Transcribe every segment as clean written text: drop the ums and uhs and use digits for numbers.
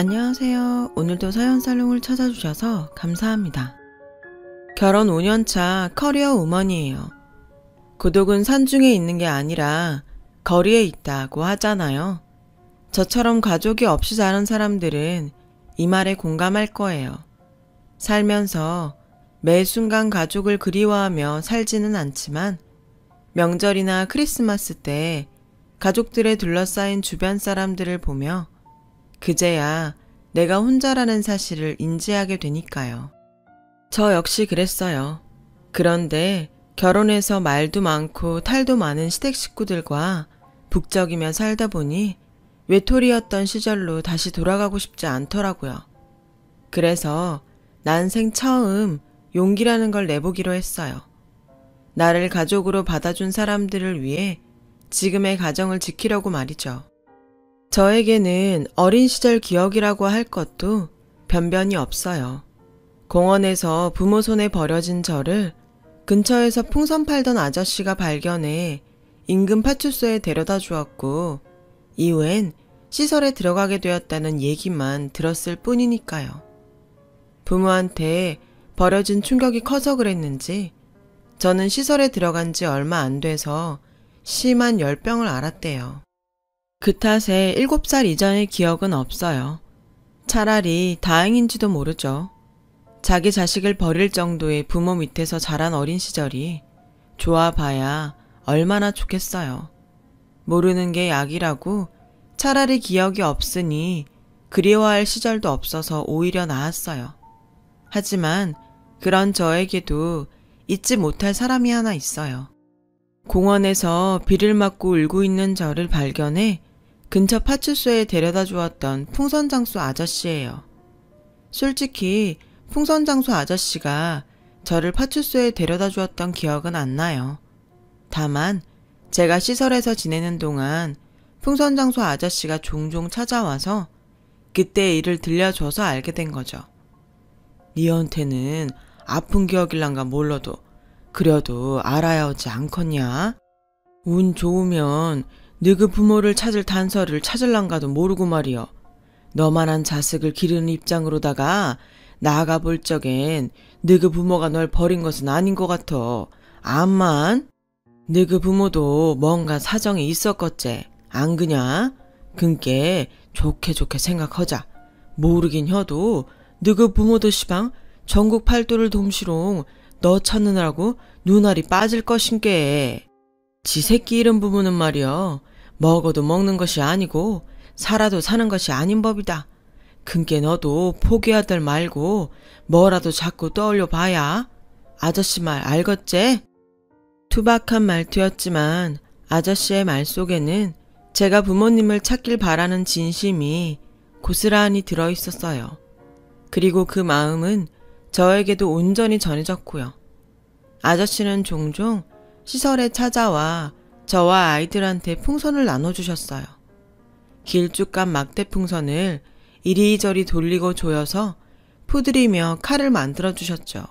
안녕하세요. 오늘도 사연살롱을 찾아주셔서 감사합니다. 결혼 5년차 커리어 우먼이에요. 고독은 산중에 있는 게 아니라 거리에 있다고 하잖아요. 저처럼 가족이 없이 자란 사람들은 이 말에 공감할 거예요. 살면서 매 순간 가족을 그리워하며 살지는 않지만 명절이나 크리스마스 때 가족들에 둘러싸인 주변 사람들을 보며 그제야 내가 혼자라는 사실을 인지하게 되니까요. 저 역시 그랬어요. 그런데 결혼해서 말도 많고 탈도 많은 시댁 식구들과 북적이며 살다 보니 외톨이였던 시절로 다시 돌아가고 싶지 않더라고요. 그래서 난생 처음 용기라는 걸 내보기로 했어요. 나를 가족으로 받아준 사람들을 위해 지금의 가정을 지키려고 말이죠. 저에게는 어린 시절 기억이라고 할 것도 변변이 없어요. 공원에서 부모 손에 버려진 저를 근처에서 풍선 팔던 아저씨가 발견해 인근 파출소에 데려다 주었고 이후엔 시설에 들어가게 되었다는 얘기만 들었을 뿐이니까요. 부모한테 버려진 충격이 커서 그랬는지 저는 시설에 들어간 지 얼마 안 돼서 심한 열병을 앓았대요. 그 탓에 7살 이전의 기억은 없어요. 차라리 다행인지도 모르죠. 자기 자식을 버릴 정도의 부모 밑에서 자란 어린 시절이 좋아봐야 얼마나 좋겠어요. 모르는 게 약이라고 차라리 기억이 없으니 그리워할 시절도 없어서 오히려 나았어요. 하지만 그런 저에게도 잊지 못할 사람이 하나 있어요. 공원에서 비를 맞고 울고 있는 저를 발견해 근처 파출소에 데려다 주었던 풍선장수 아저씨예요. 솔직히 풍선장수 아저씨가 저를 파출소에 데려다 주었던 기억은 안 나요. 다만 제가 시설에서 지내는 동안 풍선장수 아저씨가 종종 찾아와서 그때 일을 들려줘서 알게 된 거죠. 니한테는 아픈 기억일란가 몰라도 그래도 알아야 하지 않겠냐? 운 좋으면 너그 부모를 찾을 단서를 찾을란가도 모르고 말이여. 너만한 자식을 기르는 입장으로다가 나아가 볼 적엔 너그 부모가 널 버린 것은 아닌 것 같아. 암만 너그 부모도 뭔가 사정이 있었겠지. 안 그냐? 그니께 좋게 생각하자. 모르긴 해도 너그 부모도 시방 전국 팔도를 돔시롱 너 찾느라고 눈알이 빠질 것인께. 지 새끼 잃은 부모는 말이여 먹어도 먹는 것이 아니고 살아도 사는 것이 아닌 법이다. 그니께 너도 포기하들 말고 뭐라도 자꾸 떠올려 봐야. 아저씨 말 알겠제? 투박한 말투였지만 아저씨의 말 속에는 제가 부모님을 찾길 바라는 진심이 고스란히 들어있었어요. 그리고 그 마음은 저에게도 온전히 전해졌고요. 아저씨는 종종 시설에 찾아와 저와 아이들한테 풍선을 나눠주셨어요. 길쭉한 막대 풍선을 이리저리 돌리고 조여서 푸드리며 칼을 만들어주셨죠.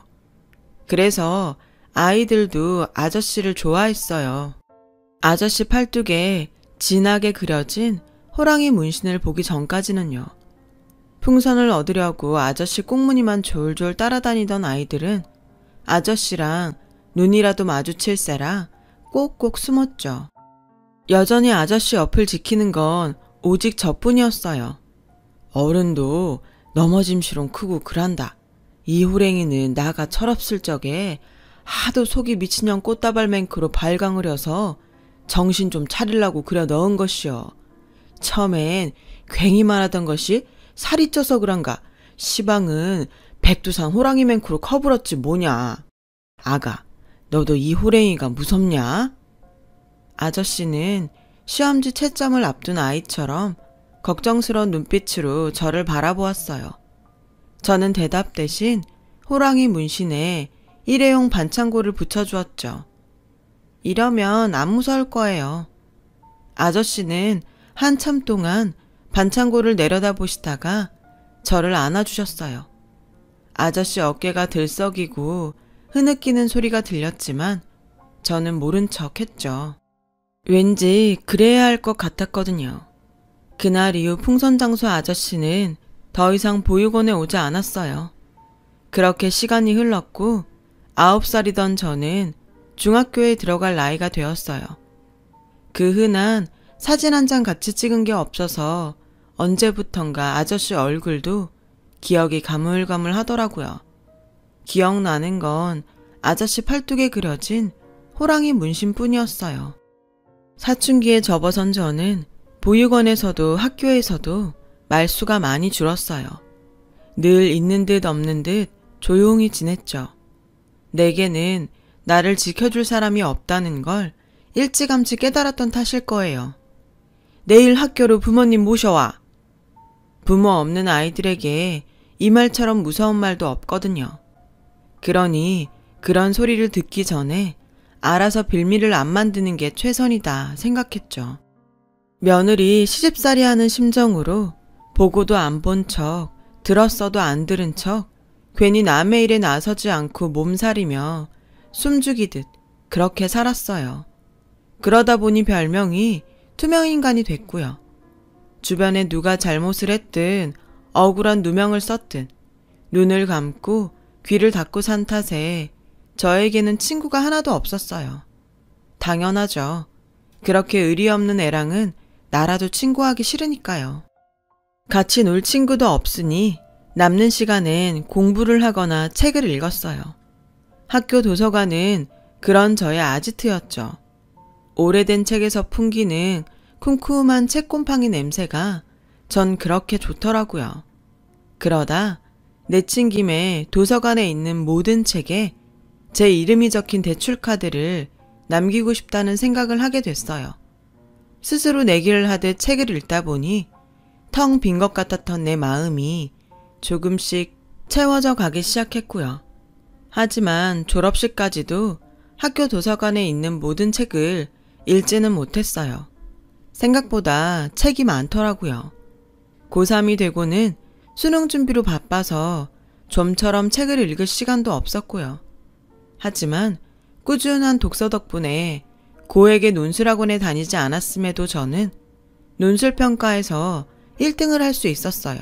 그래서 아이들도 아저씨를 좋아했어요. 아저씨 팔뚝에 진하게 그려진 호랑이 문신을 보기 전까지는요. 풍선을 얻으려고 아저씨 꽁무니만 졸졸 따라다니던 아이들은 아저씨랑 눈이라도 마주칠세라 꼭꼭 숨었죠. 여전히 아저씨 옆을 지키는 건 오직 저뿐이었어요. 어른도 넘어짐시롱 크고 그란다. 이 호랭이는 나가 철없을 적에 하도 속이 미친년 꽃다발맹크로 발광을 려서 정신 좀 차리려고 그려 넣은 것이여. 처음엔 괜히만 하던 것이 살이 쪄서 그런가. 시방은 백두산 호랑이 맹크로 커불었지 뭐냐. 아가, 너도 이 호랭이가 무섭냐? 아저씨는 시험지 채점을 앞둔 아이처럼 걱정스러운 눈빛으로 저를 바라보았어요. 저는 대답 대신 호랑이 문신에 일회용 반창고를 붙여주었죠. 이러면 안 무서울 거예요. 아저씨는 한참 동안 반창고를 내려다보시다가 저를 안아주셨어요. 아저씨 어깨가 들썩이고 흐느끼는 소리가 들렸지만 저는 모른 척 했죠. 왠지 그래야 할 것 같았거든요. 그날 이후 풍선장수 아저씨는 더 이상 보육원에 오지 않았어요. 그렇게 시간이 흘렀고 9살이던 저는 중학교에 들어갈 나이가 되었어요. 그 흔한 사진 한 장 같이 찍은 게 없어서 언제부턴가 아저씨 얼굴도 기억이 가물가물하더라고요. 기억나는 건 아저씨 팔뚝에 그려진 호랑이 문신뿐이었어요. 사춘기에 접어선 저는 보육원에서도 학교에서도 말수가 많이 줄었어요. 늘 있는 듯 없는 듯 조용히 지냈죠. 내게는 나를 지켜줄 사람이 없다는 걸 일찌감치 깨달았던 탓일 거예요. 내일 학교로 부모님 모셔와. 부모 없는 아이들에게 이 말처럼 무서운 말도 없거든요. 그러니 그런 소리를 듣기 전에 알아서 빌미를 안 만드는 게 최선이다 생각했죠. 며느리 시집살이 하는 심정으로 보고도 안 본 척, 들었어도 안 들은 척, 괜히 남의 일에 나서지 않고 몸살이며 숨죽이듯 그렇게 살았어요. 그러다 보니 별명이 투명인간이 됐고요. 주변에 누가 잘못을 했든 억울한 누명을 썼든 눈을 감고 귀를 닫고 산 탓에 저에게는 친구가 하나도 없었어요. 당연하죠. 그렇게 의리 없는 애랑은 나라도 친구하기 싫으니까요. 같이 놀 친구도 없으니 남는 시간엔 공부를 하거나 책을 읽었어요. 학교 도서관은 그런 저의 아지트였죠. 오래된 책에서 풍기는 쿰쿰한 책곰팡이 냄새가 전 그렇게 좋더라고요. 그러다 내친 김에 도서관에 있는 모든 책에 제 이름이 적힌 대출카드를 남기고 싶다는 생각을 하게 됐어요. 스스로 내기를 하듯 책을 읽다 보니 텅 빈 것 같았던 내 마음이 조금씩 채워져 가기 시작했고요. 하지만 졸업식까지도 학교 도서관에 있는 모든 책을 읽지는 못했어요. 생각보다 책이 많더라고요. 고3이 되고는 수능 준비로 바빠서 좀처럼 책을 읽을 시간도 없었고요. 하지만 꾸준한 독서 덕분에 고액의 논술학원에 다니지 않았음에도 저는 논술평가에서 1등을 할 수 있었어요.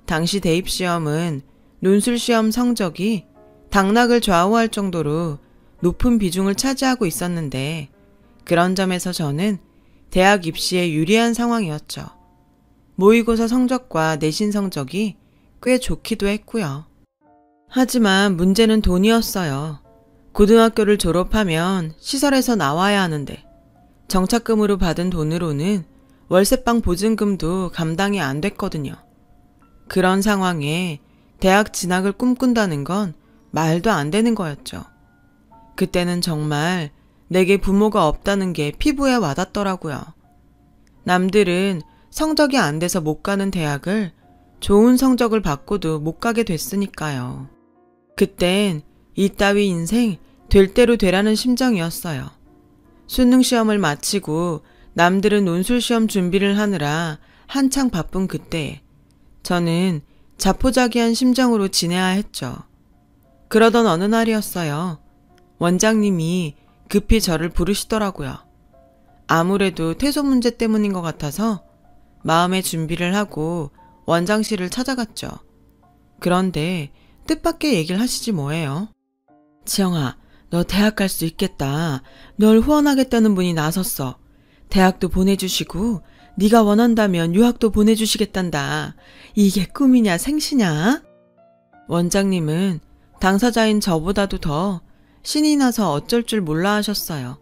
당시 대입시험은 논술시험 성적이 당락을 좌우할 정도로 높은 비중을 차지하고 있었는데 그런 점에서 저는 대학 입시에 유리한 상황이었죠. 모의고사 성적과 내신 성적이 꽤 좋기도 했고요. 하지만 문제는 돈이었어요. 고등학교를 졸업하면 시설에서 나와야 하는데 정착금으로 받은 돈으로는 월세방 보증금도 감당이 안 됐거든요. 그런 상황에 대학 진학을 꿈꾼다는 건 말도 안 되는 거였죠. 그때는 정말 내게 부모가 없다는 게 피부에 와닿더라고요. 남들은 성적이 안 돼서 못 가는 대학을 좋은 성적을 받고도 못 가게 됐으니까요. 그땐 이따위 인생 될 대로 되라는 심정이었어요. 수능 시험을 마치고 남들은 논술 시험 준비를 하느라 한창 바쁜 그때에 저는 자포자기한 심정으로 지내야 했죠. 그러던 어느 날이었어요. 원장님이 급히 저를 부르시더라고요. 아무래도 퇴소 문제 때문인 것 같아서 마음의 준비를 하고 원장실을 찾아갔죠. 그런데 뜻밖의 얘기를 하시지 뭐예요. 지영아, 너 대학 갈 수 있겠다. 널 후원하겠다는 분이 나섰어. 대학도 보내주시고 네가 원한다면 유학도 보내주시겠단다. 이게 꿈이냐 생시냐? 원장님은 당사자인 저보다도 더 신이 나서 어쩔 줄 몰라 하셨어요.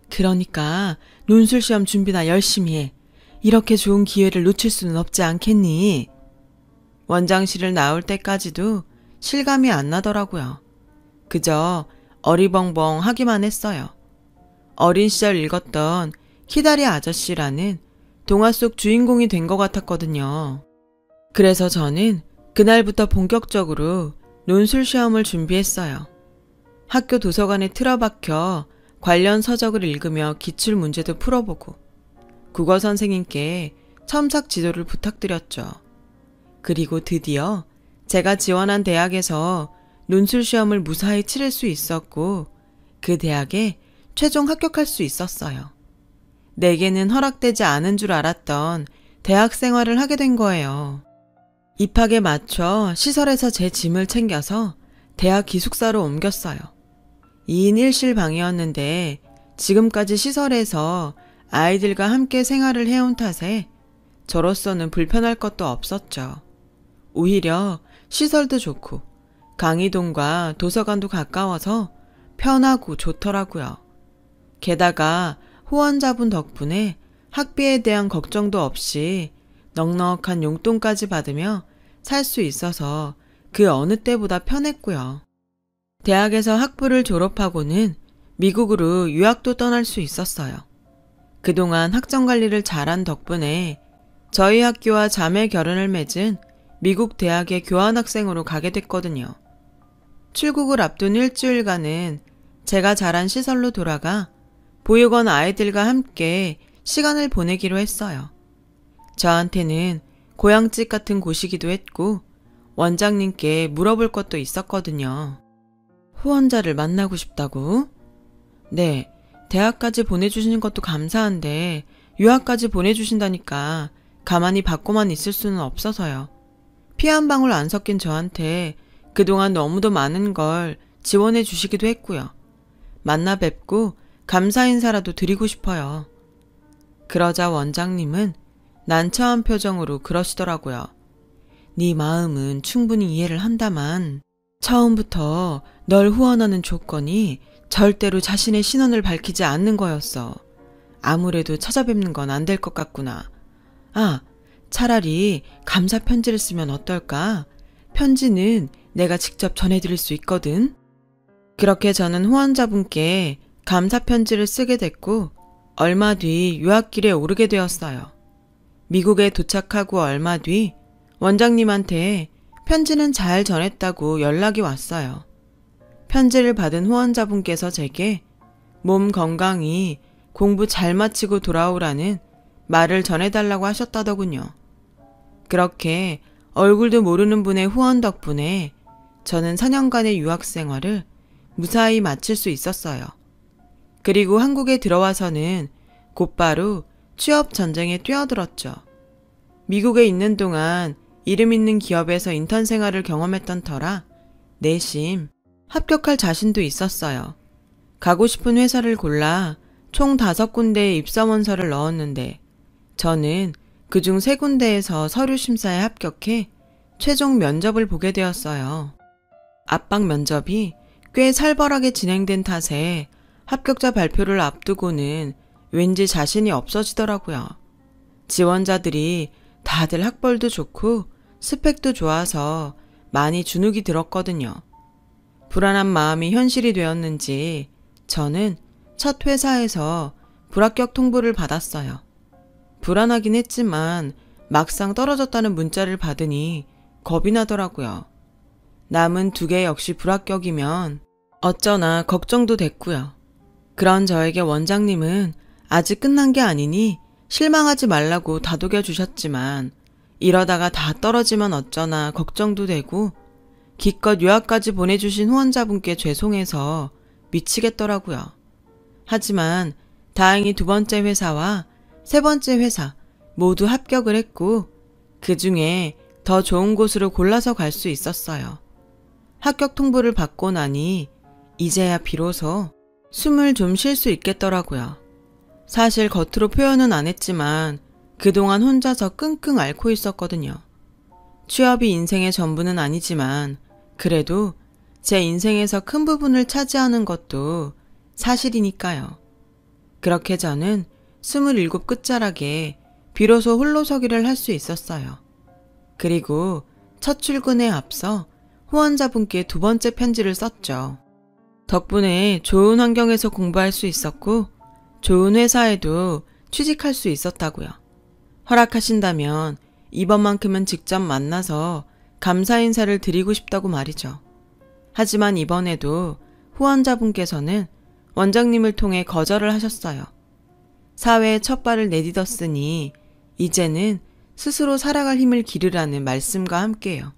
그러니까 논술시험 준비나 열심히 해. 이렇게 좋은 기회를 놓칠 수는 없지 않겠니? 원장실을 나올 때까지도 실감이 안 나더라고요. 그저 어리벙벙 하기만 했어요. 어린 시절 읽었던 키다리 아저씨라는 동화 속 주인공이 된 것 같았거든요. 그래서 저는 그날부터 본격적으로 논술 시험을 준비했어요. 학교 도서관에 틀어박혀 관련 서적을 읽으며 기출 문제도 풀어보고 국어 선생님께 첨삭 지도를 부탁드렸죠. 그리고 드디어 제가 지원한 대학에서 논술 시험을 무사히 치를 수 있었고 그 대학에 최종 합격할 수 있었어요. 내게는 허락되지 않은 줄 알았던 대학 생활을 하게 된 거예요. 입학에 맞춰 시설에서 제 짐을 챙겨서 대학 기숙사로 옮겼어요. 2인 1실 방이었는데 지금까지 시설에서 아이들과 함께 생활을 해온 탓에 저로서는 불편할 것도 없었죠. 오히려 시설도 좋고 강의동과 도서관도 가까워서 편하고 좋더라고요. 게다가 후원자분 덕분에 학비에 대한 걱정도 없이 넉넉한 용돈까지 받으며 살 수 있어서 그 어느 때보다 편했고요. 대학에서 학부를 졸업하고는 미국으로 유학도 떠날 수 있었어요. 그동안 학점 관리를 잘한 덕분에 저희 학교와 자매 결연을 맺은 미국 대학의 교환학생으로 가게 됐거든요. 출국을 앞둔 일주일간은 제가 자란 시설로 돌아가 보육원 아이들과 함께 시간을 보내기로 했어요. 저한테는 고향집 같은 곳이기도 했고 원장님께 물어볼 것도 있었거든요. 후원자를 만나고 싶다고? 네, 대학까지 보내주시는 것도 감사한데 유학까지 보내주신다니까 가만히 받고만 있을 수는 없어서요. 피 한 방울 안 섞인 저한테 그동안 너무도 많은 걸 지원해 주시기도 했고요. 만나 뵙고 감사 인사라도 드리고 싶어요. 그러자 원장님은 난처한 표정으로 그러시더라고요. 네 마음은 충분히 이해를 한다만 처음부터 널 후원하는 조건이 절대로 자신의 신원을 밝히지 않는 거였어. 아무래도 찾아뵙는 건 안 될 것 같구나. 아, 차라리 감사 편지를 쓰면 어떨까? 편지는 내가 직접 전해드릴 수 있거든. 그렇게 저는 후원자분께 감사 편지를 쓰게 됐고 얼마 뒤 유학길에 오르게 되었어요. 미국에 도착하고 얼마 뒤 원장님한테 편지는 잘 전했다고 연락이 왔어요. 편지를 받은 후원자분께서 제게 몸 건강히 공부 잘 마치고 돌아오라는 말을 전해달라고 하셨다더군요. 그렇게 얼굴도 모르는 분의 후원 덕분에 저는 4년간의 유학 생활을 무사히 마칠 수 있었어요. 그리고 한국에 들어와서는 곧바로 취업 전쟁에 뛰어들었죠. 미국에 있는 동안 이름 있는 기업에서 인턴 생활을 경험했던 터라 내심 합격할 자신도 있었어요. 가고 싶은 회사를 골라 총 5군데의 입사원서를 넣었는데 저는 그중 3군데에서 서류 심사에 합격해 최종 면접을 보게 되었어요. 압박 면접이 꽤 살벌하게 진행된 탓에 합격자 발표를 앞두고는 왠지 자신이 없어지더라고요. 지원자들이 다들 학벌도 좋고 스펙도 좋아서 많이 주눅이 들었거든요. 불안한 마음이 현실이 되었는지 저는 첫 회사에서 불합격 통보를 받았어요. 불안하긴 했지만 막상 떨어졌다는 문자를 받으니 겁이 나더라고요. 남은 2개 역시 불합격이면 어쩌나 걱정도 됐고요. 그런 저에게 원장님은 아직 끝난 게 아니니 실망하지 말라고 다독여 주셨지만 이러다가 다 떨어지면 어쩌나 걱정도 되고 기껏 유학까지 보내주신 후원자분께 죄송해서 미치겠더라고요. 하지만 다행히 2번째 회사와 3번째 회사 모두 합격을 했고 그 중에 더 좋은 곳으로 골라서 갈 수 있었어요. 합격 통보를 받고 나니 이제야 비로소 숨을 좀 쉴 수 있겠더라고요. 사실 겉으로 표현은 안 했지만 그동안 혼자서 끙끙 앓고 있었거든요. 취업이 인생의 전부는 아니지만 그래도 제 인생에서 큰 부분을 차지하는 것도 사실이니까요. 그렇게 저는 27 끝자락에 비로소 홀로서기를 할 수 있었어요. 그리고 첫 출근에 앞서 후원자분께 2번째 편지를 썼죠. 덕분에 좋은 환경에서 공부할 수 있었고 좋은 회사에도 취직할 수 있었다고요. 허락하신다면 이번만큼은 직접 만나서 감사 인사를 드리고 싶다고 말이죠. 하지만 이번에도 후원자분께서는 원장님을 통해 거절을 하셨어요. 사회에 첫 발을 내딛었으니 이제는 스스로 살아갈 힘을 기르라는 말씀과 함께요.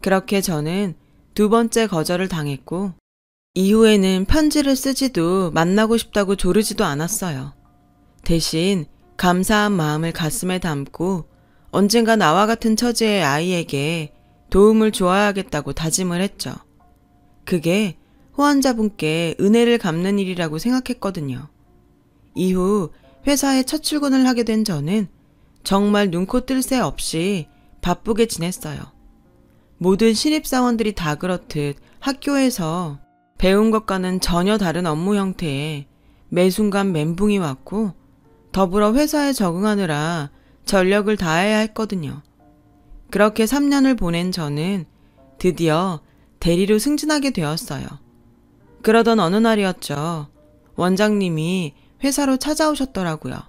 그렇게 저는 2번째 거절을 당했고 이후에는 편지를 쓰지도 만나고 싶다고 조르지도 않았어요. 대신 감사한 마음을 가슴에 담고 언젠가 나와 같은 처지의 아이에게 도움을 주어야겠다고 다짐을 했죠. 그게 후원자분께 은혜를 갚는 일이라고 생각했거든요. 이후 회사에 첫 출근을 하게 된 저는 정말 눈코 뜰 새 없이 바쁘게 지냈어요. 모든 신입사원들이 다 그렇듯 학교에서 배운 것과는 전혀 다른 업무 형태에 매 순간 멘붕이 왔고 더불어 회사에 적응하느라 전력을 다해야 했거든요. 그렇게 3년을 보낸 저는 드디어 대리로 승진하게 되었어요. 그러던 어느 날이었죠. 원장님이 회사로 찾아오셨더라고요.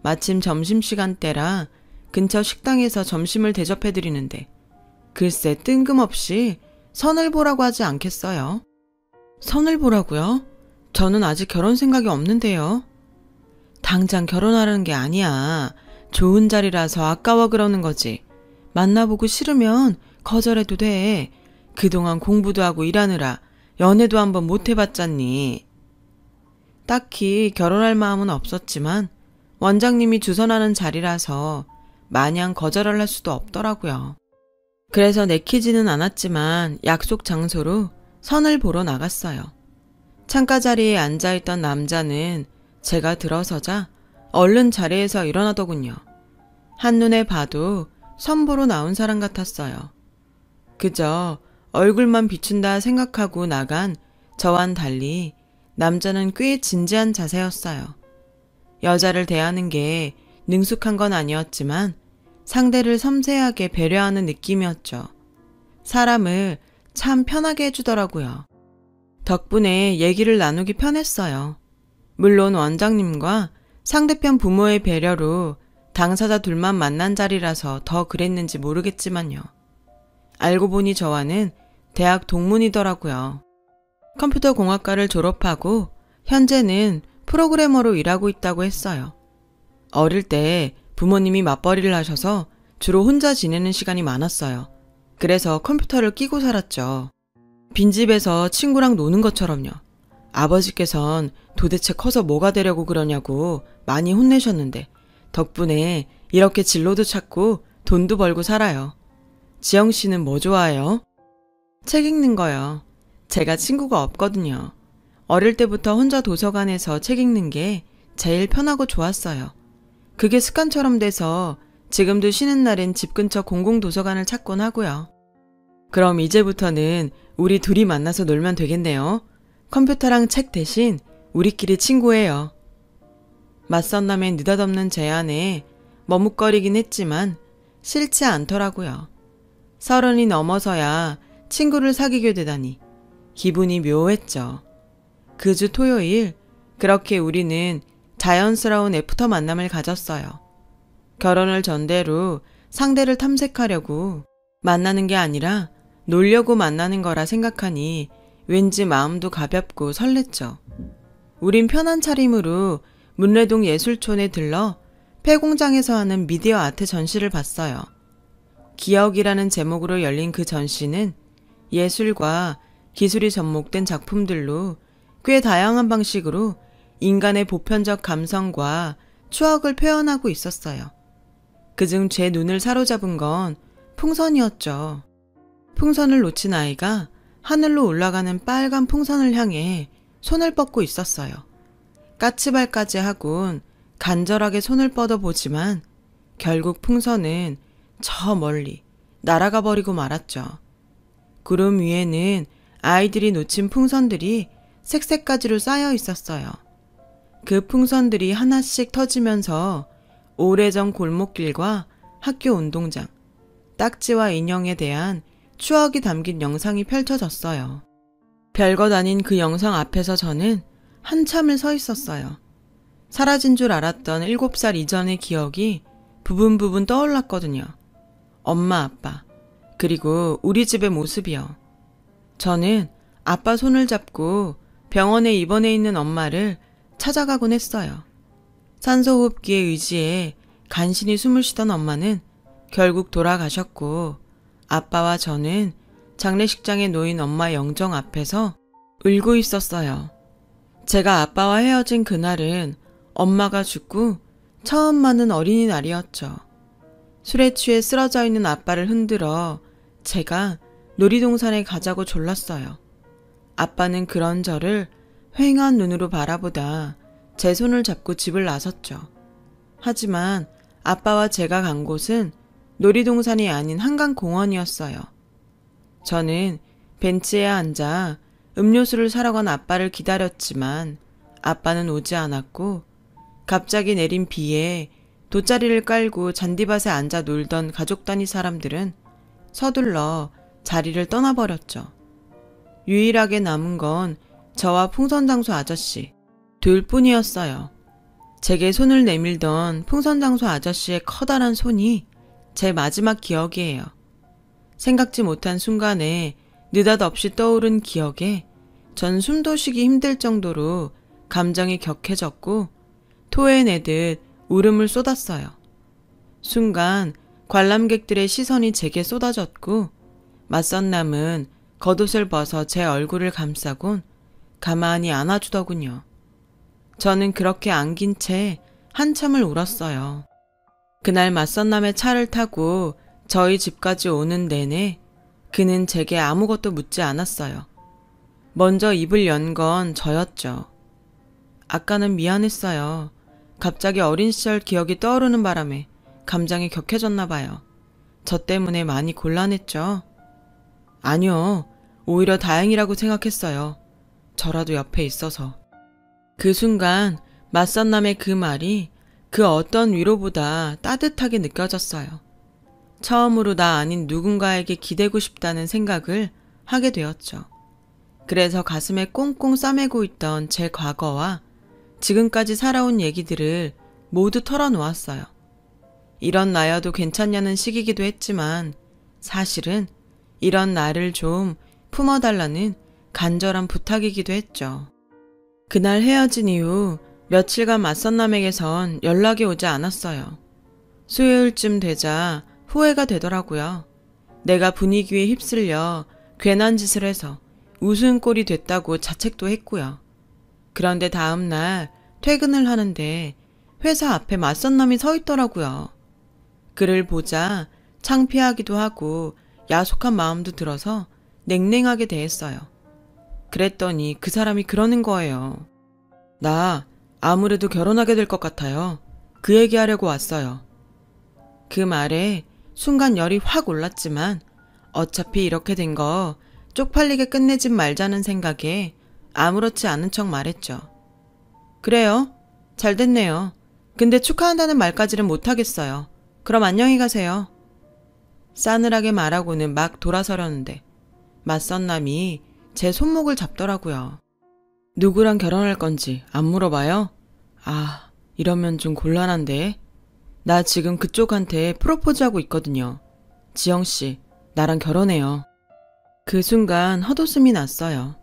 마침 점심시간대라 근처 식당에서 점심을 대접해드리는데 글쎄 뜬금없이 선을 보라고 하지 않겠어요? 선을 보라고요? 저는 아직 결혼 생각이 없는데요. 당장 결혼하라는 게 아니야. 좋은 자리라서 아까워 그러는 거지. 만나보고 싫으면 거절해도 돼. 그동안 공부도 하고 일하느라 연애도 한번 못 해봤잖니. 딱히 결혼할 마음은 없었지만 원장님이 주선하는 자리라서 마냥 거절을 할 수도 없더라고요. 그래서 내키지는 않았지만 약속 장소로 선을 보러 나갔어요. 창가 자리에 앉아있던 남자는 제가 들어서자 얼른 자리에서 일어나더군요. 한눈에 봐도 선 보러 나온 사람 같았어요. 그저 얼굴만 비춘다 생각하고 나간 저와는 달리 남자는 꽤 진지한 자세였어요. 여자를 대하는 게 능숙한 건 아니었지만 상대를 섬세하게 배려하는 느낌이었죠. 사람을 참 편하게 해주더라고요. 덕분에 얘기를 나누기 편했어요. 물론 원장님과 상대편 부모의 배려로 당사자 둘만 만난 자리라서 더 그랬는지 모르겠지만요. 알고 보니 저와는 대학 동문이더라고요. 컴퓨터 공학과를 졸업하고 현재는 프로그래머로 일하고 있다고 했어요. 어릴 때 부모님이 맞벌이를 하셔서 주로 혼자 지내는 시간이 많았어요. 그래서 컴퓨터를 끼고 살았죠. 빈집에서 친구랑 노는 것처럼요. 아버지께선 도대체 커서 뭐가 되려고 그러냐고 많이 혼내셨는데 덕분에 이렇게 진로도 찾고 돈도 벌고 살아요. 지영 씨는 뭐 좋아해요? 책 읽는 거요. 제가 친구가 없거든요. 어릴 때부터 혼자 도서관에서 책 읽는 게 제일 편하고 좋았어요. 그게 습관처럼 돼서 지금도 쉬는 날엔 집 근처 공공도서관을 찾곤 하고요. 그럼 이제부터는 우리 둘이 만나서 놀면 되겠네요. 컴퓨터랑 책 대신 우리끼리 친구예요. 맞선남의 느닷없는 제안에 머뭇거리긴 했지만 싫지 않더라고요. 30이 넘어서야 친구를 사귀게 되다니 기분이 묘했죠. 그 주 토요일 그렇게 우리는 자연스러운 애프터 만남을 가졌어요. 결혼을 전제로 상대를 탐색하려고 만나는 게 아니라 놀려고 만나는 거라 생각하니 왠지 마음도 가볍고 설렜죠. 우린 편한 차림으로 문래동 예술촌에 들러 폐공장에서 하는 미디어 아트 전시를 봤어요. 기억이라는 제목으로 열린 그 전시는 예술과 기술이 접목된 작품들로 꽤 다양한 방식으로 인간의 보편적 감성과 추억을 표현하고 있었어요. 그중 제 눈을 사로잡은 건 풍선이었죠. 풍선을 놓친 아이가 하늘로 올라가는 빨간 풍선을 향해 손을 뻗고 있었어요. 까치발까지 하곤 간절하게 손을 뻗어보지만 결국 풍선은 저 멀리 날아가 버리고 말았죠. 구름 위에는 아이들이 놓친 풍선들이 색색가지로 쌓여 있었어요. 그 풍선들이 하나씩 터지면서 오래전 골목길과 학교 운동장, 딱지와 인형에 대한 추억이 담긴 영상이 펼쳐졌어요. 별것 아닌 그 영상 앞에서 저는 한참을 서 있었어요. 사라진 줄 알았던 7살 이전의 기억이 부분 떠올랐거든요. 엄마, 아빠, 그리고 우리 집의 모습이요. 저는 아빠 손을 잡고 병원에 입원해 있는 엄마를 찾아가곤 했어요. 산소호흡기에 의지해 간신히 숨을 쉬던 엄마는 결국 돌아가셨고 아빠와 저는 장례식장에 놓인 엄마 영정 앞에서 울고 있었어요. 제가 아빠와 헤어진 그날은 엄마가 죽고 처음 맞는 어린이날이었죠. 술에 취해 쓰러져 있는 아빠를 흔들어 제가 놀이동산에 가자고 졸랐어요. 아빠는 그런 저를 휑한 눈으로 바라보다 제 손을 잡고 집을 나섰죠. 하지만 아빠와 제가 간 곳은 놀이동산이 아닌 한강공원이었어요. 저는 벤치에 앉아 음료수를 사러 간 아빠를 기다렸지만 아빠는 오지 않았고 갑자기 내린 비에 돗자리를 깔고 잔디밭에 앉아 놀던 가족 단위 사람들은 서둘러 자리를 떠나버렸죠. 유일하게 남은 건 저와 풍선장소 아저씨 둘 뿐이었어요. 제게 손을 내밀던 풍선장소 아저씨의 커다란 손이 제 마지막 기억이에요. 생각지 못한 순간에 느닷없이 떠오른 기억에 전 숨도 쉬기 힘들 정도로 감정이 격해졌고 토해내듯 울음을 쏟았어요. 순간 관람객들의 시선이 제게 쏟아졌고 맞선 남은 겉옷을 벗어 제 얼굴을 감싸곤 가만히 안아주더군요. 저는 그렇게 안긴 채 한참을 울었어요. 그날 맞선 남의 차를 타고 저희 집까지 오는 내내 그는 제게 아무것도 묻지 않았어요. 먼저 입을 연 건 저였죠. 아까는 미안했어요. 갑자기 어린 시절 기억이 떠오르는 바람에 감정이 격해졌나 봐요. 저 때문에 많이 곤란했죠. 아니요. 오히려 다행이라고 생각했어요. 저라도 옆에 있어서. 그 순간 맞선 남의 그 말이 그 어떤 위로보다 따뜻하게 느껴졌어요. 처음으로 나 아닌 누군가에게 기대고 싶다는 생각을 하게 되었죠. 그래서 가슴에 꽁꽁 싸매고 있던 제 과거와 지금까지 살아온 얘기들을 모두 털어놓았어요. 이런 나여도 괜찮냐는 식이기도 했지만 사실은 이런 나를 좀 품어달라는 간절한 부탁이기도 했죠. 그날 헤어진 이후 며칠간 맞선 남에게선 연락이 오지 않았어요. 수요일쯤 되자 후회가 되더라고요. 내가 분위기에 휩쓸려 괜한 짓을 해서 웃음꼴이 됐다고 자책도 했고요. 그런데 다음 날 퇴근을 하는데 회사 앞에 맞선 남이 서 있더라고요. 그를 보자 창피하기도 하고 야속한 마음도 들어서 냉랭하게 대했어요. 그랬더니 그 사람이 그러는 거예요. 나 아무래도 결혼하게 될 것 같아요. 그 얘기하려고 왔어요. 그 말에 순간 열이 확 올랐지만 어차피 이렇게 된 거 쪽팔리게 끝내지 말자는 생각에 아무렇지 않은 척 말했죠. 그래요? 잘 됐네요. 근데 축하한다는 말까지는 못하겠어요. 그럼 안녕히 가세요. 싸늘하게 말하고는 막 돌아서려는데 맞선 남이 제 손목을 잡더라고요. 누구랑 결혼할 건지 안 물어봐요? 아, 이러면 좀 곤란한데. 나 지금 그쪽한테 프로포즈하고 있거든요. 지영씨, 나랑 결혼해요. 그 순간 헛웃음이 났어요.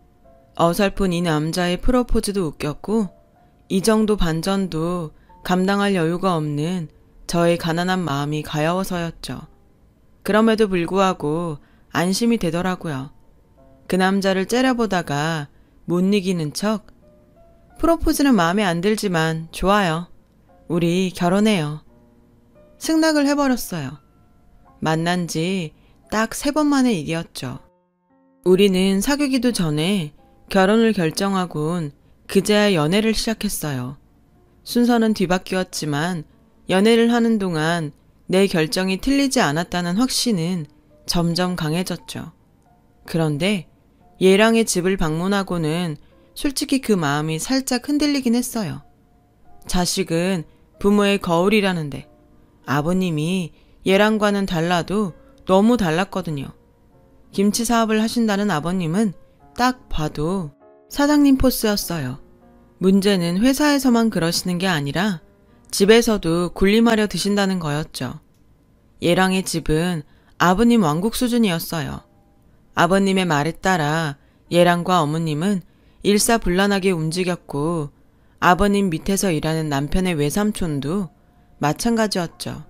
어설픈 이 남자의 프로포즈도 웃겼고 이 정도 반전도 감당할 여유가 없는 저의 가난한 마음이 가여워서였죠. 그럼에도 불구하고 안심이 되더라고요. 그 남자를 째려보다가 못 이기는 척 프로포즈는 마음에 안 들지만 좋아요. 우리 결혼해요. 승낙을 해버렸어요. 만난 지 딱 3번 만의 일이었죠. 우리는 사귀기도 전에 결혼을 결정하곤 그제야 연애를 시작했어요. 순서는 뒤바뀌었지만 연애를 하는 동안 내 결정이 틀리지 않았다는 확신은 점점 강해졌죠. 그런데 얘랑의 집을 방문하고는 솔직히 그 마음이 살짝 흔들리긴 했어요. 자식은 부모의 거울이라는데 아버님이 얘랑과는 달라도 너무 달랐거든요. 김치 사업을 하신다는 아버님은 딱 봐도 사장님 포스였어요. 문제는 회사에서만 그러시는 게 아니라 집에서도 군림하려 드신다는 거였죠. 얘랑의 집은 아버님 왕국 수준이었어요. 아버님의 말에 따라 얘랑과 어머님은 일사불란하게 움직였고 아버님 밑에서 일하는 남편의 외삼촌도 마찬가지였죠.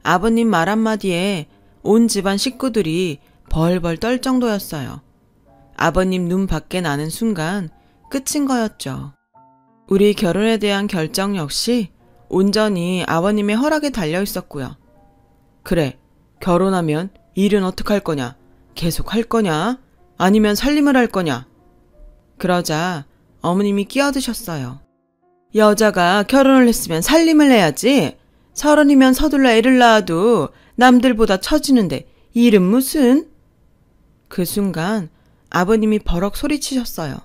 아버님 말 한마디에 온 집안 식구들이 벌벌 떨 정도였어요. 아버님 눈 밖에 나는 순간 끝인 거였죠. 우리 결혼에 대한 결정 역시 온전히 아버님의 허락에 달려 있었고요. 그래, 결혼하면 일은 어떡할 거냐? 계속 할 거냐? 아니면 살림을 할 거냐? 그러자 어머님이 끼어드셨어요. 여자가 결혼을 했으면 살림을 해야지. 30이면 서둘러 애를 낳아도 남들보다 처지는데 일은 무슨? 그 순간 아버님이 버럭 소리치셨어요.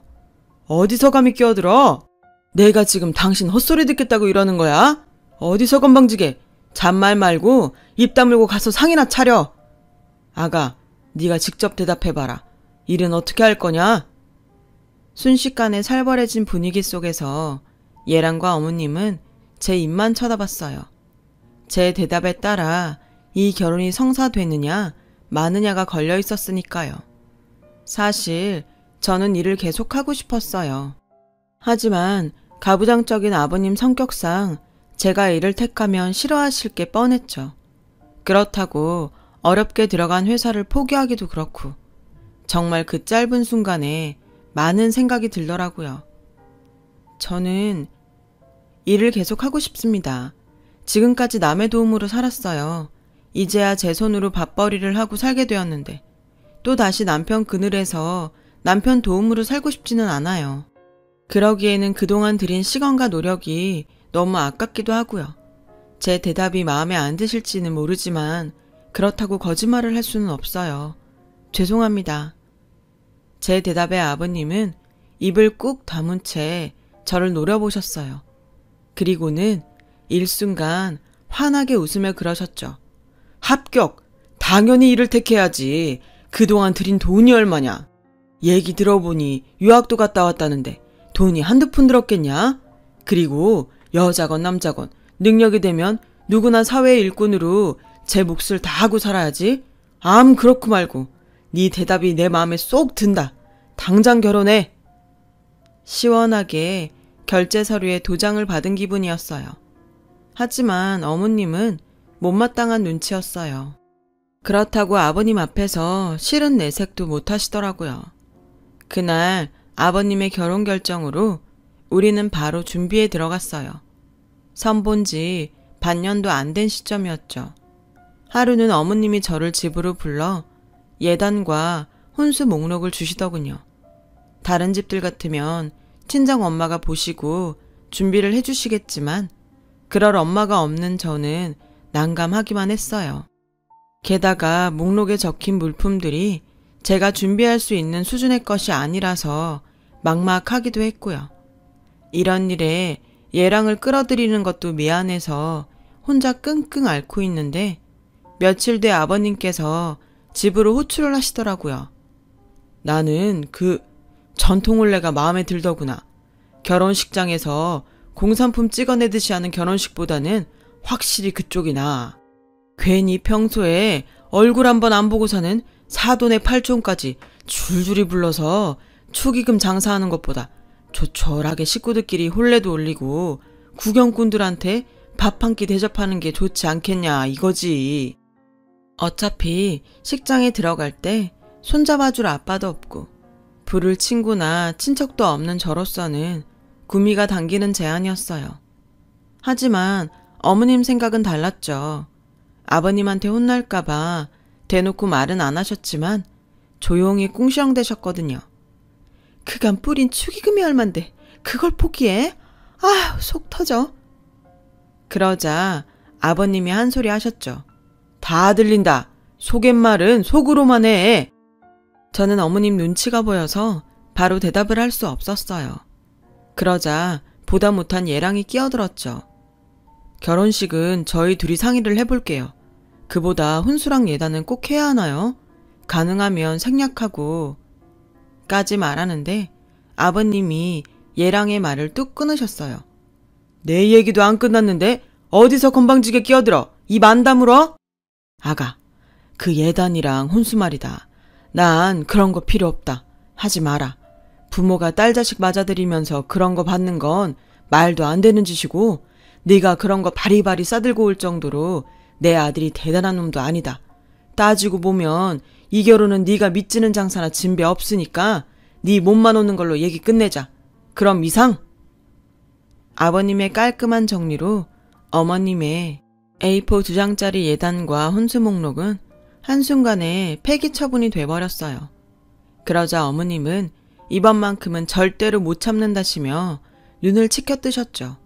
어디서 감히 끼어들어? 내가 지금 당신 헛소리 듣겠다고 이러는 거야? 어디서 건방지게. 잔말 말고 입 다물고 가서 상이나 차려. 아가, 네가 직접 대답해봐라. 일은 어떻게 할 거냐? 순식간에 살벌해진 분위기 속에서 예랑과 어머님은 제 입만 쳐다봤어요. 제 대답에 따라 이 결혼이 성사되느냐 마느냐가 걸려 있었으니까요. 사실 저는 일을 계속하고 싶었어요. 하지만 가부장적인 아버님 성격상 제가 일을 택하면 싫어하실 게 뻔했죠. 그렇다고 어렵게 들어간 회사를 포기하기도 그렇고 정말 그 짧은 순간에 많은 생각이 들더라고요. 저는 일을 계속하고 싶습니다. 지금까지 남의 도움으로 살았어요. 이제야 제 손으로 밥벌이를 하고 살게 되었는데 또 다시 남편 그늘에서 남편 도움으로 살고 싶지는 않아요. 그러기에는 그동안 들인 시간과 노력이 너무 아깝기도 하고요. 제 대답이 마음에 안 드실지는 모르지만 그렇다고 거짓말을 할 수는 없어요. 죄송합니다. 제 대답에 아버님은 입을 꾹 다문 채 저를 노려보셨어요. 그리고는 일순간 환하게 웃으며 그러셨죠. 합격! 당연히 일을 택해야지. 그동안 들인 돈이 얼마냐? 얘기 들어보니 유학도 갔다 왔다는데 돈이 한두 푼 들었겠냐? 그리고 여자건 남자건 능력이 되면 누구나 사회의 일꾼으로 제 몫을 다 하고 살아야지. 그렇고 말고 네 대답이 내 마음에 쏙 든다. 당장 결혼해. 시원하게 결제 서류에 도장을 받은 기분이었어요. 하지만 어머님은 못마땅한 눈치였어요. 그렇다고 아버님 앞에서 싫은 내색도 못 하시더라고요. 그날 아버님의 결혼 결정으로 우리는 바로 준비에 들어갔어요. 선본 지 반년도 안 된 시점이었죠. 하루는 어머님이 저를 집으로 불러 예단과 혼수 목록을 주시더군요. 다른 집들 같으면 친정 엄마가 보시고 준비를 해주시겠지만 그럴 엄마가 없는 저는 난감하기만 했어요. 게다가 목록에 적힌 물품들이 제가 준비할 수 있는 수준의 것이 아니라서 막막하기도 했고요. 이런 일에 예랑을 끌어들이는 것도 미안해서 혼자 끙끙 앓고 있는데 며칠 뒤 아버님께서 집으로 호출을 하시더라고요. 나는 그 전통혼례가 마음에 들더구나. 결혼식장에서 공산품 찍어내듯이 하는 결혼식보다는 확실히 그쪽이 나아. 괜히 평소에 얼굴 한번 안 보고 사는 사돈의 팔촌까지 줄줄이 불러서 축의금 장사하는 것보다 조촐하게 식구들끼리 혼례도 올리고 구경꾼들한테 밥 한 끼 대접하는 게 좋지 않겠냐 이거지. 어차피 식장에 들어갈 때 손잡아줄 아빠도 없고 부를 친구나 친척도 없는 저로서는 구미가 당기는 제안이었어요. 하지만 어머님 생각은 달랐죠. 아버님한테 혼날까봐 대놓고 말은 안 하셨지만 조용히 꿍시렁대셨거든요. 그간 뿌린 축의금이 얼만데 그걸 포기해? 아휴 속 터져. 그러자 아버님이 한 소리 하셨죠. 다 들린다. 속갯말은 속으로만 해. 저는 어머님 눈치가 보여서 바로 대답을 할 수 없었어요. 그러자 보다 못한 예랑이 끼어들었죠. 결혼식은 저희 둘이 상의를 해볼게요. 그보다 혼수랑 예단은 꼭 해야 하나요? 가능하면 생략하고 까지 말하는데 아버님이 예랑의 말을 뚝 끊으셨어요. 내 얘기도 안 끝났는데 어디서 건방지게 끼어들어? 입 안 다물어? 아가, 그 예단이랑 혼수 말이다. 난 그런 거 필요 없다. 하지 마라. 부모가 딸 자식 맞아들이면서 그런 거 받는 건 말도 안 되는 짓이고 네가 그런 거 바리바리 싸들고 올 정도로 내 아들이 대단한 놈도 아니다. 따지고 보면 이 결혼은 네가 믿지는 장사나 진배 없으니까 네 몸만 오는 걸로 얘기 끝내자. 그럼 이상? 아버님의 깔끔한 정리로 어머님의 A4 2장짜리 예단과 혼수 목록은 한순간에 폐기 처분이 돼버렸어요. 그러자 어머님은 이번만큼은 절대로 못 참는다시며 눈을 치켜뜨셨죠.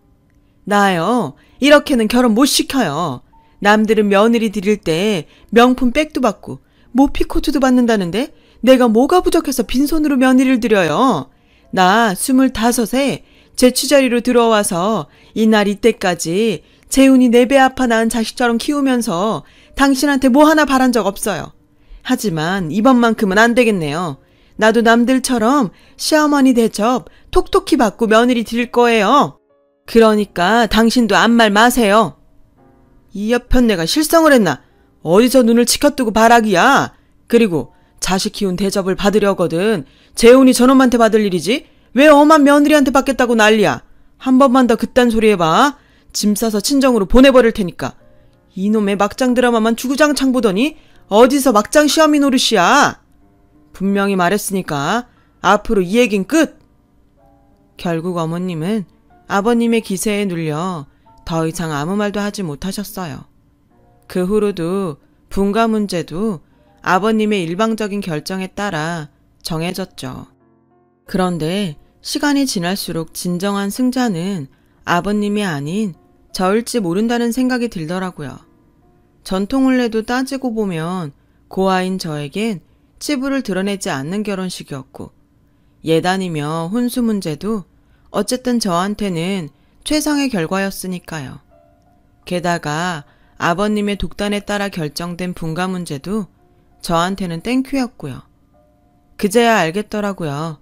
나요, 이렇게는 결혼 못 시켜요. 남들은 며느리 드릴 때 명품 백도 받고 모피코트도 받는다는데 내가 뭐가 부족해서 빈손으로 며느리를 드려요. 나 25에 제 취자리로 들어와서 이날 이때까지 재훈이 4배 아파 낳은 자식처럼 키우면서 당신한테 뭐 하나 바란 적 없어요. 하지만 이번만큼은 안 되겠네요. 나도 남들처럼 시어머니 대접 톡톡히 받고 며느리 드릴 거예요. 그러니까 당신도 아무 말 마세요. 이 옆편 내가 실성을 했나? 어디서 눈을 치켜뜨고 바라기야. 그리고 자식 키운 대접을 받으려거든 재훈이 저놈한테 받을 일이지 왜 엄한 며느리한테 받겠다고 난리야. 한 번만 더 그딴 소리 해봐. 짐 싸서 친정으로 보내버릴 테니까. 이놈의 막장 드라마만 주구장창 보더니 어디서 막장 시어미 노릇이야. 분명히 말했으니까 앞으로 이 얘긴 끝. 결국 어머님은 아버님의 기세에 눌려 더 이상 아무 말도 하지 못하셨어요. 그 후로도 분가 문제도 아버님의 일방적인 결정에 따라 정해졌죠. 그런데 시간이 지날수록 진정한 승자는 아버님이 아닌 저일지 모른다는 생각이 들더라고요. 전통을래도 따지고 보면 고아인 저에겐 치부를 드러내지 않는 결혼식이었고 예단이며 혼수 문제도 어쨌든 저한테는 최상의 결과였으니까요. 게다가 아버님의 독단에 따라 결정된 분가 문제도 저한테는 땡큐였고요. 그제야 알겠더라고요.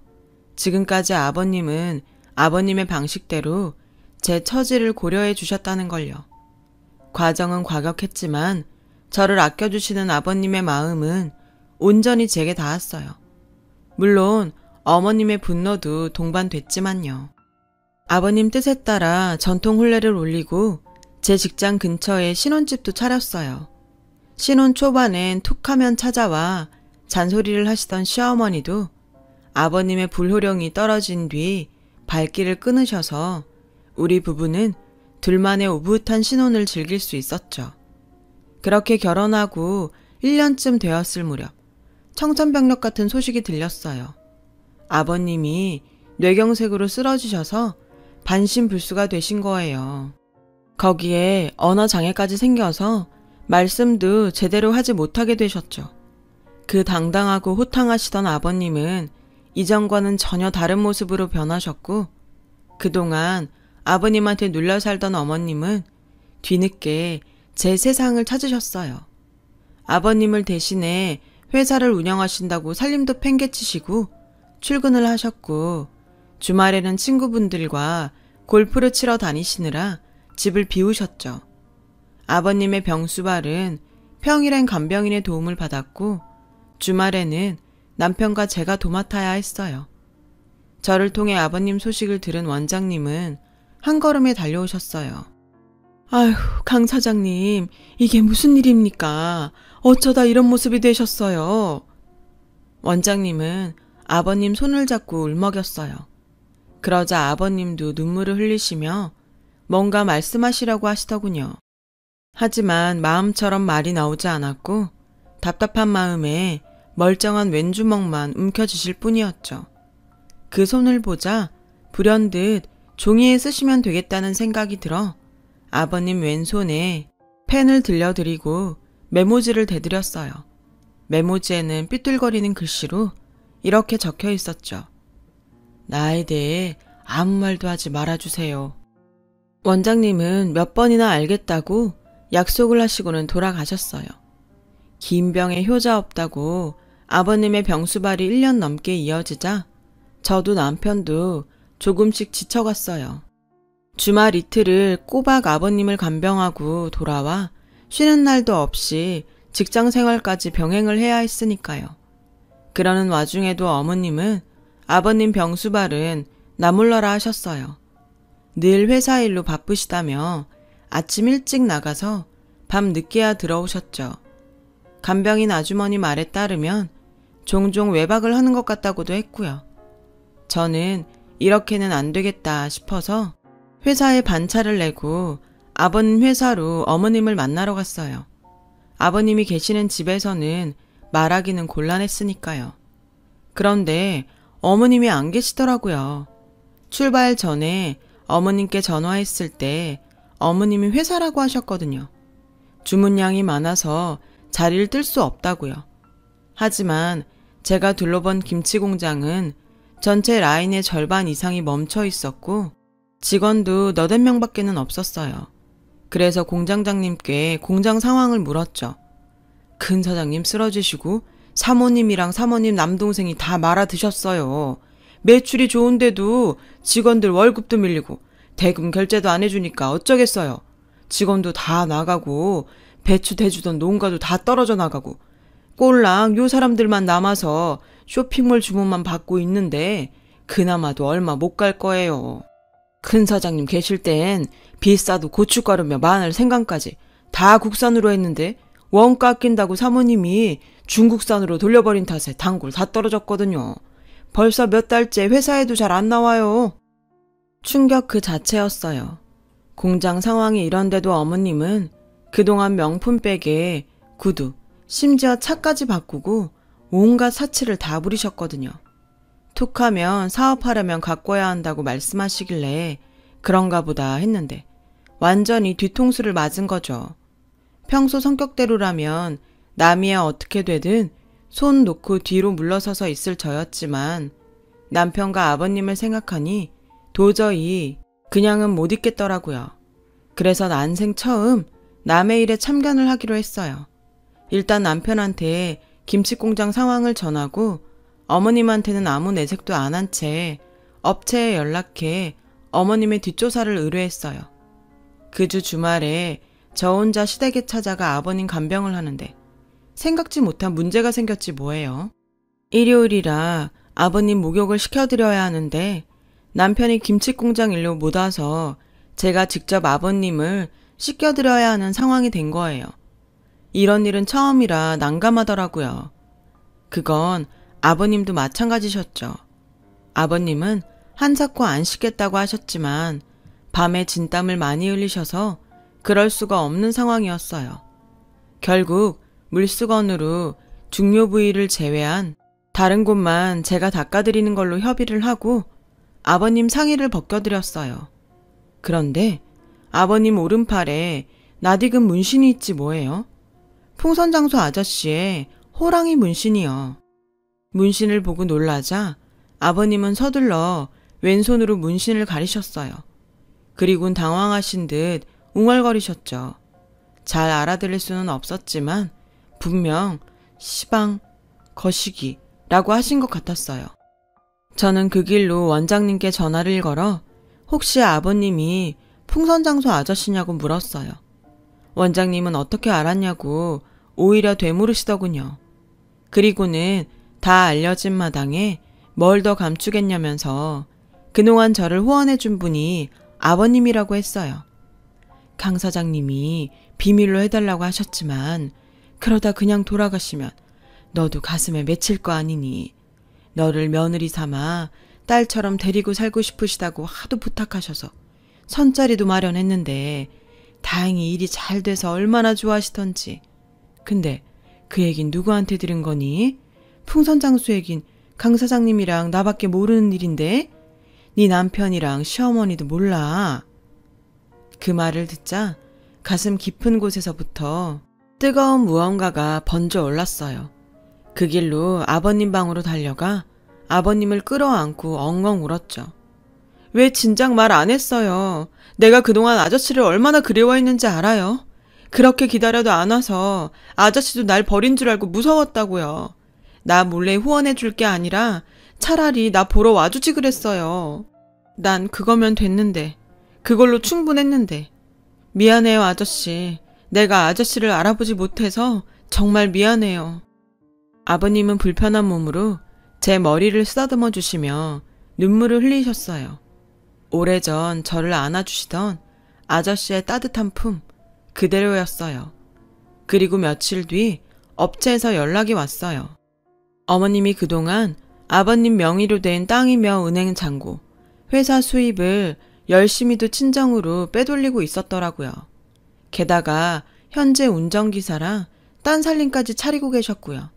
지금까지 아버님은 아버님의 방식대로 제 처지를 고려해 주셨다는 걸요. 과정은 과격했지만 저를 아껴주시는 아버님의 마음은 온전히 제게 닿았어요. 물론 어머님의 분노도 동반됐지만요. 아버님 뜻에 따라 전통 혼례를 올리고 제 직장 근처에 신혼집도 차렸어요. 신혼 초반엔 툭하면 찾아와 잔소리를 하시던 시어머니도 아버님의 불호령이 떨어진 뒤 발길을 끊으셔서 우리 부부는 둘만의 오붓한 신혼을 즐길 수 있었죠. 그렇게 결혼하고 1년쯤 되었을 무렵 청천벽력 같은 소식이 들렸어요. 아버님이 뇌경색으로 쓰러지셔서 반신불수가 되신 거예요. 거기에 언어장애까지 생겨서 말씀도 제대로 하지 못하게 되셨죠. 그 당당하고 호탕하시던 아버님은 이전과는 전혀 다른 모습으로 변하셨고 그동안 아버님한테 눌려 살던 어머님은 뒤늦게 제 세상을 찾으셨어요. 아버님을 대신해 회사를 운영하신다고 살림도 팽개치시고 출근을 하셨고 주말에는 친구분들과 골프를 치러 다니시느라 집을 비우셨죠. 아버님의 병수발은 평일엔 간병인의 도움을 받았고 주말에는 남편과 제가 도맡아야 했어요. 저를 통해 아버님 소식을 들은 원장님은 한 걸음에 달려오셨어요. 아휴, 강 사장님, 이게 무슨 일입니까? 어쩌다 이런 모습이 되셨어요? 원장님은 아버님 손을 잡고 울먹였어요. 그러자 아버님도 눈물을 흘리시며 뭔가 말씀하시려고 하시더군요. 하지만 마음처럼 말이 나오지 않았고 답답한 마음에 멀쩡한 왼주먹만 움켜쥐실 뿐이었죠. 그 손을 보자 불현듯 종이에 쓰시면 되겠다는 생각이 들어 아버님 왼손에 펜을 들려드리고 메모지를 대드렸어요. 메모지에는 삐뚤거리는 글씨로 이렇게 적혀 있었죠. 나에 대해 아무 말도 하지 말아주세요. 원장님은 몇 번이나 알겠다고 약속을 하시고는 돌아가셨어요. 긴 병에 효자 없다고 아버님의 병수발이 1년 넘게 이어지자 저도 남편도 조금씩 지쳐갔어요. 주말 이틀을 꼬박 아버님을 간병하고 돌아와 쉬는 날도 없이 직장 생활까지 병행을 해야 했으니까요. 그러는 와중에도 어머님은 아버님 병수발은 나몰라라 하셨어요. 늘 회사 일로 바쁘시다며 아침 일찍 나가서 밤 늦게야 들어오셨죠. 간병인 아주머니 말에 따르면 종종 외박을 하는 것 같다고도 했고요. 저는 이렇게는 안 되겠다 싶어서 회사에 반차를 내고 아버님 회사로 어머님을 만나러 갔어요. 아버님이 계시는 집에서는 말하기는 곤란했으니까요. 그런데 어머님이 안 계시더라고요. 출발 전에 어머님께 전화했을 때 어머님이 회사라고 하셨거든요. 주문량이 많아서 자리를 뜰 수 없다고요. 하지만 제가 둘러본 김치 공장은 전체 라인의 절반 이상이 멈춰 있었고 직원도 너댓 명밖에는 없었어요. 그래서 공장장님께 공장 상황을 물었죠. 근 사장님 쓰러지시고 사모님이랑 사모님 남동생이 다 말아 드셨어요. 매출이 좋은데도 직원들 월급도 밀리고 대금 결제도 안 해주니까 어쩌겠어요. 직원도 다 나가고 배추 대주던 농가도 다 떨어져 나가고 꼴랑 요 사람들만 남아서 쇼핑몰 주문만 받고 있는데 그나마도 얼마 못 갈 거예요. 큰 사장님 계실 땐 비싸도 고춧가루며 마늘, 생강까지 다 국산으로 했는데 원가 아낀다고 사모님이 중국산으로 돌려버린 탓에 단골 다 떨어졌거든요. 벌써 몇 달째 회사에도 잘 안 나와요. 충격 그 자체였어요. 공장 상황이 이런데도 어머님은 그동안 명품백에 구두, 심지어 차까지 바꾸고 온갖 사치를 다 부리셨거든요. 툭하면 사업하려면 가꿔야 한다고 말씀하시길래 그런가 보다 했는데 완전히 뒤통수를 맞은 거죠. 평소 성격대로라면 남이야 어떻게 되든 손 놓고 뒤로 물러서서 있을 저였지만 남편과 아버님을 생각하니 도저히 그냥은 못 있겠더라고요. 그래서 난생 처음 남의 일에 참견을 하기로 했어요. 일단 남편한테 김치공장 상황을 전하고 어머님한테는 아무 내색도 안 한 채 업체에 연락해 어머님의 뒷조사를 의뢰했어요. 그 주 주말에 저 혼자 시댁에 찾아가 아버님 간병을 하는데 생각지 못한 문제가 생겼지 뭐예요. 일요일이라 아버님 목욕을 시켜드려야 하는데 남편이 김치공장 일로 못 와서 제가 직접 아버님을 씻겨드려야 하는 상황이 된 거예요. 이런 일은 처음이라 난감하더라고요. 그건 아버님도 마찬가지셨죠. 아버님은 한사코 안 씻겠다고 하셨지만 밤에 진땀을 많이 흘리셔서 그럴 수가 없는 상황이었어요. 결국 물수건으로 중요 부위를 제외한 다른 곳만 제가 닦아드리는 걸로 협의를 하고 아버님 상의를 벗겨드렸어요. 그런데 아버님 오른팔에 낯익은 문신이 있지 뭐예요? 풍선장소 아저씨의 호랑이 문신이요. 문신을 보고 놀라자 아버님은 서둘러 왼손으로 문신을 가리셨어요. 그리곤 당황하신 듯 웅얼거리셨죠. 잘 알아들을 수는 없었지만 분명 시방, 거시기라고 하신 것 같았어요. 저는 그 길로 원장님께 전화를 걸어 혹시 아버님이 풍선장소 아저씨냐고 물었어요. 원장님은 어떻게 알았냐고 오히려 되물으시더군요. 그리고는 다 알려진 마당에 뭘 더 감추겠냐면서 그동안 저를 후원해 준 분이 아버님이라고 했어요. 강 사장님이 비밀로 해달라고 하셨지만 그러다 그냥 돌아가시면 너도 가슴에 맺힐 거 아니니 너를 며느리 삼아 딸처럼 데리고 살고 싶으시다고 하도 부탁하셔서 선자리도 마련했는데 다행히 일이 잘 돼서 얼마나 좋아하시던지. 근데 그 얘긴 누구한테 들은 거니? 풍선장수 얘긴 강 사장님이랑 나밖에 모르는 일인데 네 남편이랑 시어머니도 몰라. 그 말을 듣자 가슴 깊은 곳에서부터 뜨거운 무언가가 번져 올랐어요. 그 길로 아버님 방으로 달려가 아버님을 끌어안고 엉엉 울었죠. 왜 진작 말 안 했어요? 내가 그동안 아저씨를 얼마나 그리워했는지 알아요? 그렇게 기다려도 안 와서 아저씨도 날 버린 줄 알고 무서웠다고요. 나 몰래 후원해 줄 게 아니라 차라리 나 보러 와주지 그랬어요. 난 그거면 됐는데, 그걸로 충분했는데. 미안해요, 아저씨. 내가 아저씨를 알아보지 못해서 정말 미안해요. 아버님은 불편한 몸으로 제 머리를 쓰다듬어 주시며 눈물을 흘리셨어요. 오래전 저를 안아주시던 아저씨의 따뜻한 품 그대로였어요. 그리고 며칠 뒤 업체에서 연락이 왔어요. 어머님이 그동안 아버님 명의로 된 땅이며 은행 잔고, 회사 수입을 열심히도 친정으로 빼돌리고 있었더라고요. 게다가 현재 운전기사랑 딴 살림까지 차리고 계셨고요.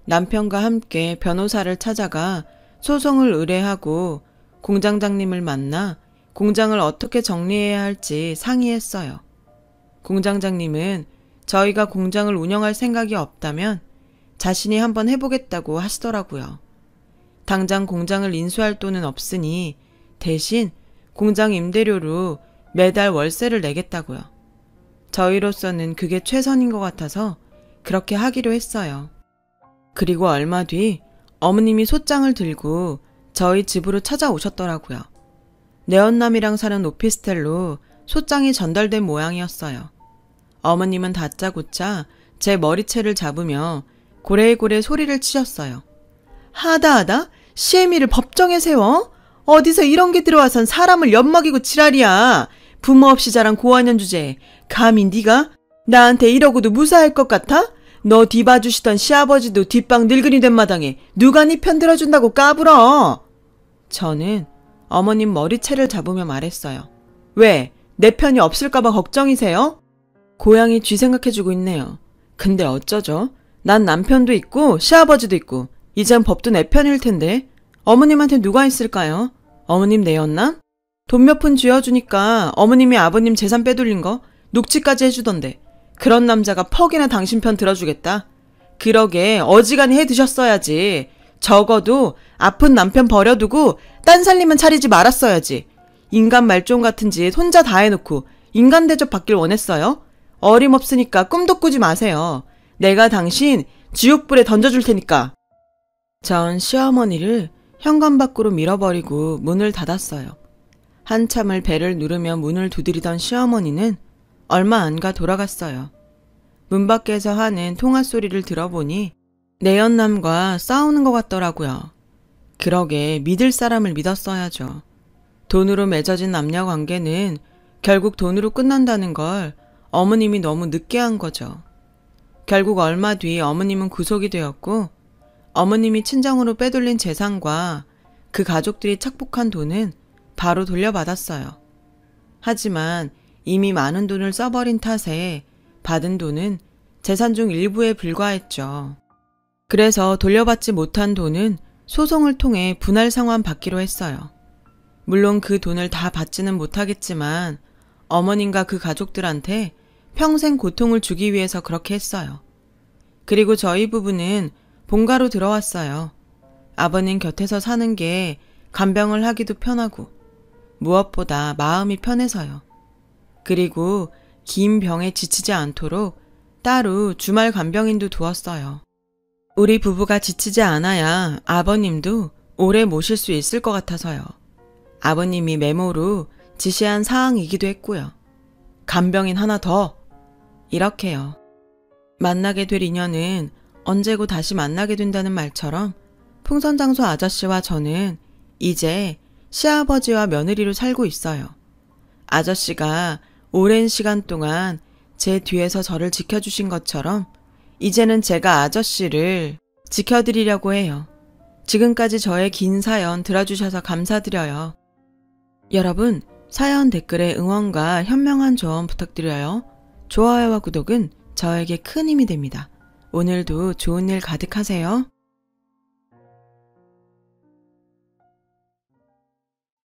남편과 함께 변호사를 찾아가 소송을 의뢰하고 공장장님을 만나 공장을 어떻게 정리해야 할지 상의했어요. 공장장님은 저희가 공장을 운영할 생각이 없다면 자신이 한번 해보겠다고 하시더라고요. 당장 공장을 인수할 돈은 없으니 대신 공장 임대료로 매달 월세를 내겠다고요. 저희로서는 그게 최선인 것 같아서 그렇게 하기로 했어요. 그리고 얼마 뒤 어머님이 소장을 들고 저희 집으로 찾아오셨더라고요. 내언남이랑 사는 오피스텔로 소장이 전달된 모양이었어요. 어머님은 다짜고짜 제 머리채를 잡으며 고래고래 소리를 치셨어요. 하다하다 시애미를 법정에 세워? 어디서 이런 게 들어와선 사람을 엿먹이고 지랄이야. 부모 없이 자란 고아년 주제에 감히 네가 나한테 이러고도 무사할 것 같아? 너 뒤봐주시던 시아버지도 뒷방 늙은이 된 마당에 누가 네 편 들어준다고 까불어. 저는 어머님 머리채를 잡으며 말했어요. 왜? 내 편이 없을까봐 걱정이세요? 고양이 쥐 생각해주고 있네요. 근데 어쩌죠? 난 남편도 있고 시아버지도 있고 이젠 법도 내 편일 텐데 어머님한테 누가 있을까요? 어머님 내연남? 돈 몇 푼 쥐어주니까 어머님이 아버님 재산 빼돌린 거 녹취까지 해주던데 그런 남자가 퍽이나 당신 편 들어주겠다. 그러게 어지간히 해드셨어야지. 적어도 아픈 남편 버려두고 딴 살림은 차리지 말았어야지. 인간 말종 같은 짓 혼자 다 해놓고 인간 대접 받길 원했어요? 어림없으니까 꿈도 꾸지 마세요. 내가 당신 지옥불에 던져줄 테니까. 전 시어머니를 현관 밖으로 밀어버리고 문을 닫았어요. 한참을 배를 누르며 문을 두드리던 시어머니는 얼마 안 가 돌아갔어요. 문 밖에서 하는 통화 소리를 들어보니 내연남과 싸우는 것 같더라고요. 그러게 믿을 사람을 믿었어야죠. 돈으로 맺어진 남녀 관계는 결국 돈으로 끝난다는 걸 어머님이 너무 늦게 한 거죠. 결국 얼마 뒤 어머님은 구속이 되었고 어머님이 친정으로 빼돌린 재산과 그 가족들이 착복한 돈은 바로 돌려받았어요. 하지만 이미 많은 돈을 써버린 탓에 받은 돈은 재산 중 일부에 불과했죠. 그래서 돌려받지 못한 돈은 소송을 통해 분할 상환 받기로 했어요. 물론 그 돈을 다 받지는 못하겠지만 어머님과 그 가족들한테 평생 고통을 주기 위해서 그렇게 했어요. 그리고 저희 부부는 본가로 들어왔어요. 아버님 곁에서 사는 게 간병을 하기도 편하고 무엇보다 마음이 편해서요. 그리고 긴 병에 지치지 않도록 따로 주말 간병인도 두었어요. 우리 부부가 지치지 않아야 아버님도 오래 모실 수 있을 것 같아서요. 아버님이 메모로 지시한 사항이기도 했고요. 간병인 하나 더! 이렇게요. 만나게 될 인연은 언제고 다시 만나게 된다는 말처럼 풍선장소 아저씨와 저는 이제 시아버지와 며느리로 살고 있어요. 아저씨가 오랜 시간 동안 제 뒤에서 저를 지켜주신 것처럼 이제는 제가 아저씨를 지켜드리려고 해요. 지금까지 저의 긴 사연 들어주셔서 감사드려요. 여러분, 사연 댓글에 응원과 현명한 조언 부탁드려요. 좋아요와 구독은 저에게 큰 힘이 됩니다. 오늘도 좋은 일 가득하세요.